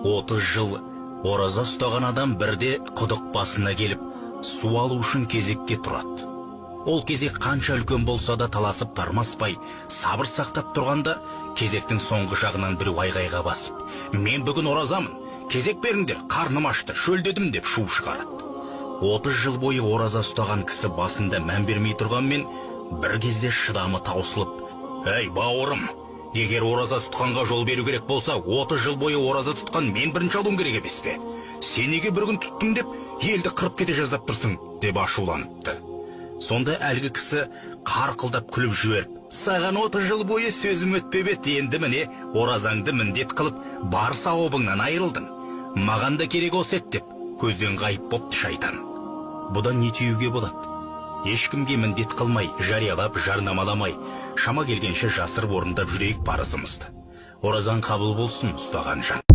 30 жыл ораза ұстаған адам бірде құдық басына келіп, су алу үшін кезекке тұрады. Ол кезек қанша үлкен болса да таласып тармаспай, сабыр сақтап тұрғанда, кезектің соңғы жағынан біреу айғайға басып, мен бүгін оразамын, кезек беріңдер, қарным ашты, шөлдедім деп шу шығарады. 30 жыл бойы ораза ұстаған кісі басында мән бермей тұрғанмен, бір кезде шыдамы таусылып, әй бауырым, егер ораза тұтқанға жол беру керек болса, 30 жыл бойы ораза тұтқан мен бірінші алуым керек емес пе? Сен неге бір күн тұттың деп, елді қырып кете жаздап тұрсың, деп ашуланыпты. Сонда әлгі кісі қарқылдап күліп жіберіп, саған 30 жыл бойы сөзім өтпеп еді, енді міне оразаңды міндет қылып, бар сауабыңнан айырылдың. Маған да керек осы еді деп, көзден ғайып бопты шайтан. Бұдан не түюге болады? Ешкімге міндет қылмай, жариялап, жарнамаламай, шама келгенше жасырып орындап жүрейік парызымызды. Оразаң қабыл болсын, ұстаған жан.